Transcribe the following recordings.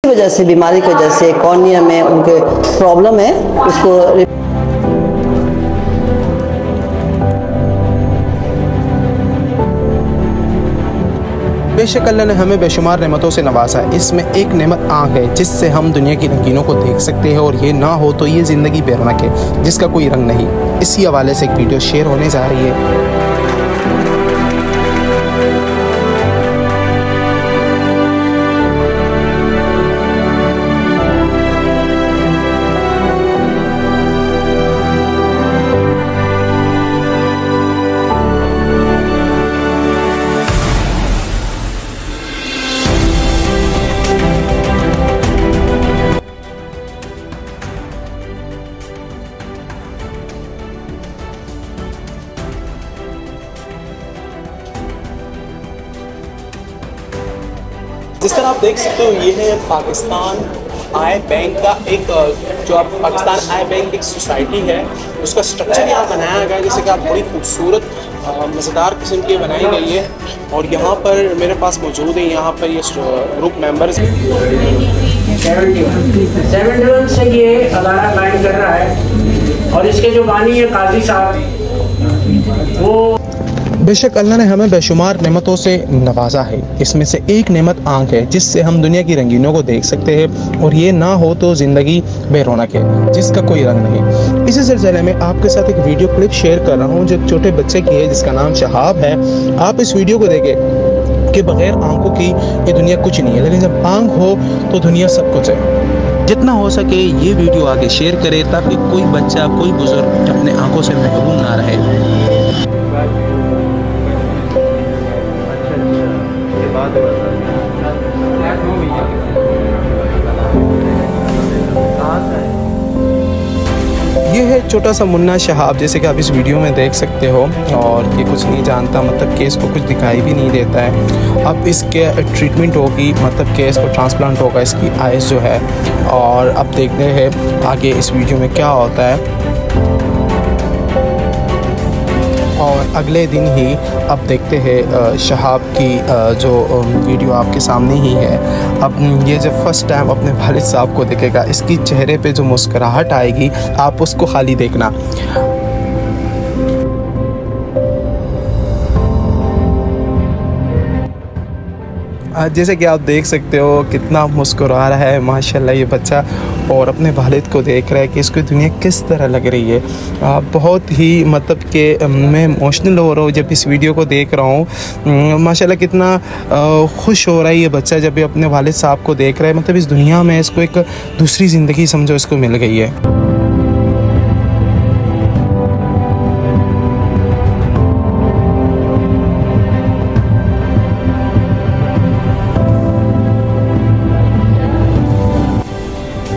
वजह से, बीमारी की वजह से कॉर्निया में उनके प्रॉब्लम है, उसको बेशक अल्लाह ने हमें बेशुमार नेमतों से नवाजा है। इसमें एक नेमत आँख है जिससे हम दुनिया की रंगीनों को देख सकते हैं, और ये ना हो तो ये ज़िंदगी बेरौनक है जिसका कोई रंग नहीं। इसी हवाले से एक वीडियो शेयर होने जा रही है। जिस तरह आप देख सकते हो, ये है पाकिस्तान आई बैंक का एक जो आप पाकिस्तान आई बैंक एक सोसाइटी है, उसका स्ट्रक्चर यहाँ बनाया गया है। जैसे कि आप बड़ी खूबसूरत मज़ेदार किस्म की बनाई गई है। और यहाँ पर मेरे पास मौजूद है, यहाँ पर ये ग्रुप मेंबर्स 71 से ये अदारा कायम कर रहा है, और इसके जो बानी है काजी साहब, वो बेशक अल्लाह ने हमें बेशुमार नेमतों से नवाजा है। इसमें से एक नेमत आँख है जिससे हम दुनिया की रंगीनों को देख सकते हैं, और ये ना हो तो ज़िंदगी बेरौनक है जिसका कोई रंग नहीं। इसी सिलसिले में आपके साथ एक वीडियो क्लिप शेयर कर रहा हूँ जो एक छोटे बच्चे की है जिसका नाम शहाब है। आप इस वीडियो को देखें कि बग़ैर आँखों की ये दुनिया कुछ नहीं है, लेकिन जब आँख हो तो दुनिया सब कुछ है। जितना हो सके ये वीडियो आगे शेयर करें ताकि कोई बच्चा, कोई बुजुर्ग अपने आँखों से महरूम ना रहे। ये है छोटा सा मुन्ना शहाब, जैसे कि आप इस वीडियो में देख सकते हो, और ये कुछ नहीं जानता, मतलब कि इसको कुछ दिखाई भी नहीं देता है। अब इसके ट्रीटमेंट होगी, मतलब कि इसको ट्रांसप्लांट होगा इसकी आइज़ जो है, और अब देखते हैं आगे इस वीडियो में क्या होता है। और अगले दिन ही अब देखते हैं शहाब की जो वीडियो आपके सामने ही है। अब ये जब फर्स्ट टाइम अपने वालिद साहब को देखेगा, इसकी चेहरे पे जो मुस्कुराहट आएगी, आप उसको खाली देखना। जैसे कि आप देख सकते हो कितना मुस्कुरा रहा है माशाल्लाह ये बच्चा, और अपने वालिद को देख रहा है कि इसको दुनिया किस तरह लग रही है। बहुत ही मतलब कि मैं इमोशनल हो रहा हूँ जब इस वीडियो को देख रहा हूँ। माशाल्लाह कितना खुश हो रहा है ये बच्चा जब ये अपने वालिद साहब को देख रहा है। मतलब इस दुनिया में इसको एक दूसरी ज़िंदगी समझो इसको मिल गई है।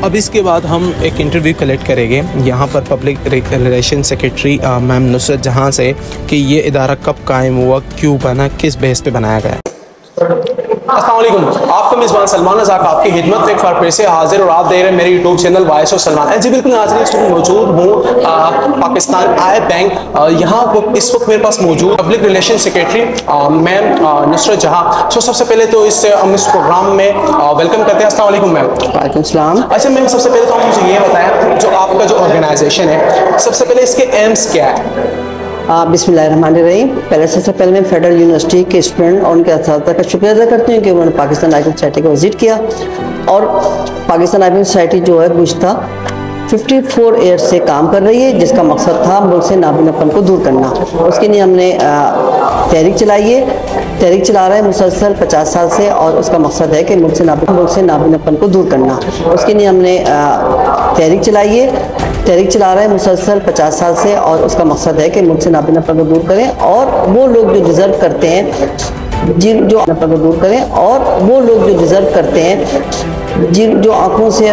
अब इसके बाद हम एक इंटरव्यू कलेक्ट करेंगे यहाँ पर public relation secretary ma'am Nusrat जहाँ से, कि ये इदारा कब कायम हुआ, क्यों बना, किस बेस पे बनाया गया। अस्सलाम वालेकुम, आपका मेज़बान सलमान रज़ाक आपकी खिदमत में एक बार फिर से हाजिर, और आप देख रहे हैं मेरे YouTube channel voice of Salman. जी बिल्कुल नाज़रीन, इस वक्त मौजूद हूँ पाकिस्तान आई बैंक। यहाँ इस वक्त मेरे पास मौजूद public relation secretary ma'am Nusrat जहाँ। तो सबसे पहले तो इस प्रोग्राम में वेलकम करते हैं। अस्सलाम वालेकुम मैम। वालेकुम सलाम। अच्छा मैम, सबसे पहले तो आप मुझे ये बताएं, जो आपका जो ऑर्गेनाइजेशन है, सबसे पहले इसके एम्स क्या है? बिस्मिल्लाहिर्रहमानिर्रहीम। सबसे पहले मैं फेडरल यूनिवर्सिटी के स्टूडेंट और उनके असातिज़ा का शुक्रिया अदा करती हूँ कि उन्होंने पाकिस्तान आई बैंक सोसाइटी को विज़िट किया। और पाकिस्तान आई बैंक सोसाइटी जो है गुज़श्ता 54 ईयर्स से काम कर रही है, जिसका मकसद था मुल्क से नाबीनापन को दूर करना। उसके लिए हमने तहरीक चलाई है, तहरीक चला रहा है मुसलसल 50 साल से, और उसका मकसद है कि मुल्क से नाबीनापन को दूर करना। उसके लिए हमने तहरीक चलाई है, तहरीक चला रहा है मुसलसल 50 साल से, और उसका मकसद है कि मुल्क से नाबीनापन को दूर करें, और वो लोग जो डिज़र्व करते हैं, जो दूर करें, और वो लोग जो डिज़र्व करते हैं, जो आँखों से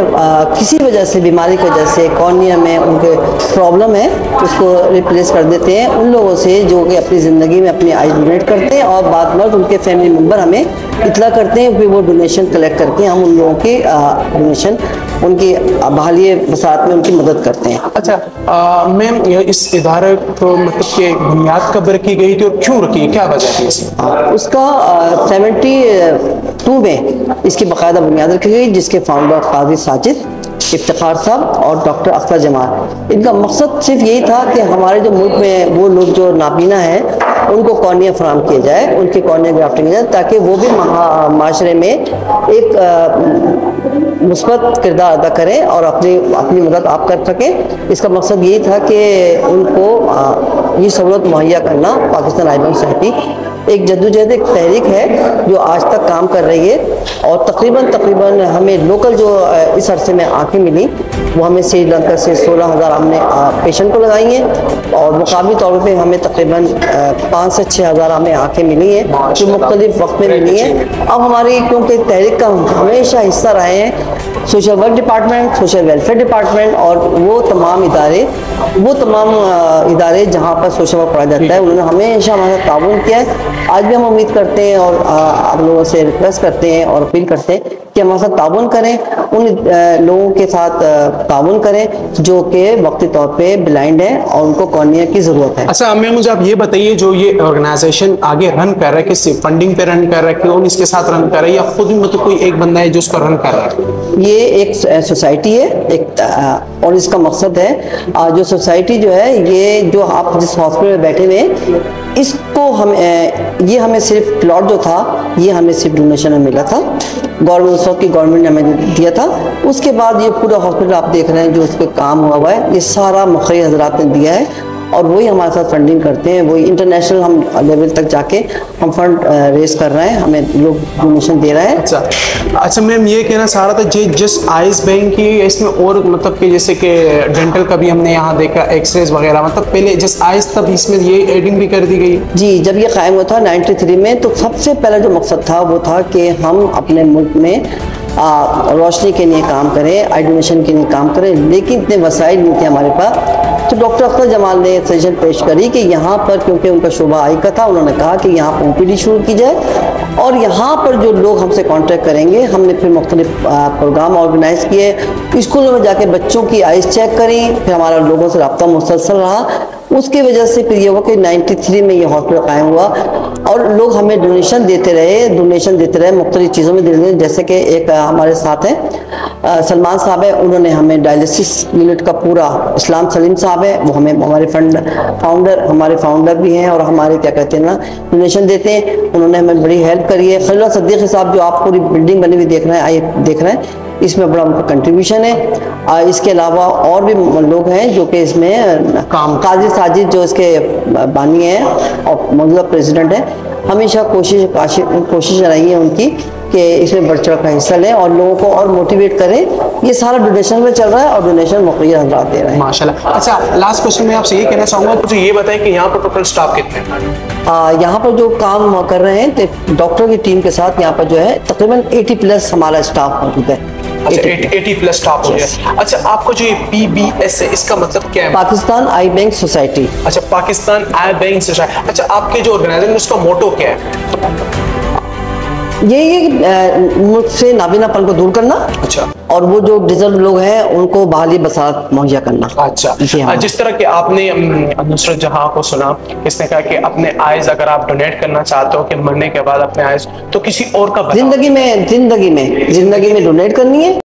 किसी वजह से, बीमारी की वजह से कॉर्निया में उनके प्रॉब्लम है, उसको रिप्लेस कर देते हैं उन लोगों से जो कि अपनी ज़िंदगी में अपनी आइज़ डोनेट करते हैं, और बाद में उनके फैमिली मेम्बर हमें इतला करते हैं, फिर वो डोनेशन कलेक्ट करके हम उन लोगों की डोनेशन, उनकी बहाली बसात में उनकी मदद करते हैं। अच्छा मैम, इस इदारे को मतलब कि बुनियाद कब रखी गई थी और क्यों रखी, क्या वजह थी इसकी? उसका 72 2 में इसकी बाकायदा बुनियाद रखी गई, जिसके फाउंडर काजी साजिद, इफ्तिखार साहब और डॉक्टर अख्तर जमाल। इनका मकसद सिर्फ यही था कि हमारे जो मुल्क में वो लोग जो नाबीना हैं उनको कॉर्निया फराहम किया जाए, उनकी कॉर्निया ग्राफ्टिंग की जाए, ताकि वो भी माशरे में एक मुस्बत किरदार अदा करें और अपनी मदद आप कर सकें। इसका मकसद यही था कि उनको ये सहूलत मुहैया करना। पाकिस्तान आई बैंक सोसाइटी एक जद्दोजहद, एक तहरीक है जो आज तक काम कर रही है, और तकरीबन हमें लोकल जो इस अरसे में आंखें मिली वो हमें श्रीलंका से 16,000 हमने पेशेंट को लगाई हैं, और मुकामी तौर पे हमें तकरीबन 5 से 6,000 हमें आंखें मिली हैं जो मुख्तलिफ वक्त में मिली हैं। अब हमारी क्योंकि तहरीक का हमेशा हिस्सा रहे हैं social work department, social welfare department और वो तमाम इदारे जहाँ पर सोशल वर्क पढ़ा जाता है, उन्होंने हमेशा हमारे साथ ताउन किया है। आज भी हम उम्मीद करते हैं और आप लोगों से रिक्वेस्ट करते हैं और अपील करते हैं कि हमारे साथ ताउन करें, उन लोगों के साथ ताउन करें जो कि वक्ती तौर पे ब्लाइंड हैं और उनको कॉर्निया की ज़रूरत है। अच्छा अम्मी, मुझे आप ये बताइए, जो ये ऑर्गेनाइजेशन आगे रन कर रहा है, किस फंडिंग पे रन कर रहा है, कौन इसके साथ रन कर रहा है, या खुद ही मतलब कोई एक बंदा है जो उसको रन कर रहा है? ये एक सोसाइटी है और इसका मकसद है जो सोसाइटी जो है, ये जो आप जिस हॉस्पिटल में बैठे हुए इसको ये हमें सिर्फ प्लॉट जो था ये हमें सिर्फ डोनेशन में मिला था, गवर्नमेंट उस वक्त की गवर्नमेंट ने हमें दिया था। उसके बाद ये पूरा हॉस्पिटल आप देख रहे हैं जो उस पर काम हुआ है, ये सारा मुखर्री हजरात ने दिया है और वही हमारे साथ फंडिंग करते हैं। वही इंटरनेशनल हम लेवल तक जाके हम फंड रेज कर रहे हैं, हमें लोग डोनेशन दे रहे हैं। अच्छा मैम, ये कहना चाह रहा था जिस आइस बैंक की इसमें और मतलब कि जैसे कि डेंटल का भी हमने यहाँ देखा, एक्सरेज वगैरह, मतलब पहले जिस आइस तब इसमें ये एडिंग भी कर दी गई? जी, जब ये कायम हुआ था 93 में, तो सबसे पहला जो मकसद था वो था कि हम अपने मुल्क में रोशनी के लिए काम करें, आई डोनेशन के लिए काम करें, लेकिन इतने वसाइल नहीं थे हमारे पास। तो डॉक्टर अख्तर जमाल ने सजेशन पेश करी कि यहाँ पर, क्योंकि उनका शोबा आई का था, उन्होंने कहा कि यहाँ पर OPD शुरू की जाए और यहाँ पर जो लोग हमसे कांटेक्ट करेंगे, हमने फिर मुख्तलिफ प्रोग्राम ऑर्गेनाइज किए, स्कूलों में जाके बच्चों की आइज़ चेक करी, फिर हमारा लोगों से रब्ता मुसलसल रहा। उसकी वजह से फिर ये हुआ कि 93 में ये हॉस्पिटल कायम हुआ और लोग हमें डोनेशन देते रहे मुख्तलिफ चीज़ों में दे रहे। जैसे कि एक हमारे साथ हैं सलमान साहब है, उन्होंने हमें डायलिसिस यूनिट का पूरा, इस्लाम सलीम साहब है, वो हमें हमारे फाउंडर भी हैं और हमारे क्या कहते हैं ना डोनेशन देते हैं, उन्होंने हमें बड़ी हेल्प करी है। खलील सद्दीकी साहब जो आप पूरी बिल्डिंग बनी हुई देख रहे हैं, इसमें बड़ा उनका कंट्रीब्यूशन है। इसके अलावा और भी लोग हैं जो कि इसमें काजी साजिद जो इसके बानी हैं और मौजूदा प्रेसिडेंट हैं, हमेशा कोशिश रही है उनकी कि इसमें बढ़ चढ़ का हिस्सा लें और लोगों को और मोटिवेट करें। ये सारा डोनेशन में चल रहा है और डोनेशन मुख्तलिफ हज़रात दे रहे हैं। माशाल्लाह। अच्छा, लास्ट क्वेश्चन मैं आपसे ये कहना चाहूँगा, मुझे ये बताएं कि यहाँ पर टोटल स्टाफ कितने हैं? यहाँ पर जो काम कर रहे हैं तो डॉक्टर की टीम के साथ यहाँ पर जो है तकरीबन 80+ हमारा स्टाफ मौजूद है। अच्छा, 80+ स्टाफ हो गया। अच्छा, आपको जो ये PBS है इसका मतलब क्या है? पाकिस्तान आई बैंक सोसाइटी। अच्छा, पाकिस्तान आई बैंक सोसाइटी। अच्छा, आपके जो ऑर्गेनाइजेशन उसका मोटो क्या है? यही मुल्क से नाबीनापन को दूर करना। अच्छा। और वो जो डिजर्व लोग हैं उनको बहाली बसात मुहैया करना। अच्छा, जिस तरह के आपने नुसरत जहां को सुना, किसने कहा कि अपने आइज अगर आप डोनेट करना चाहते हो कि मरने के बाद अपने आइज, तो किसी और का जिंदगी में डोनेट करनी है।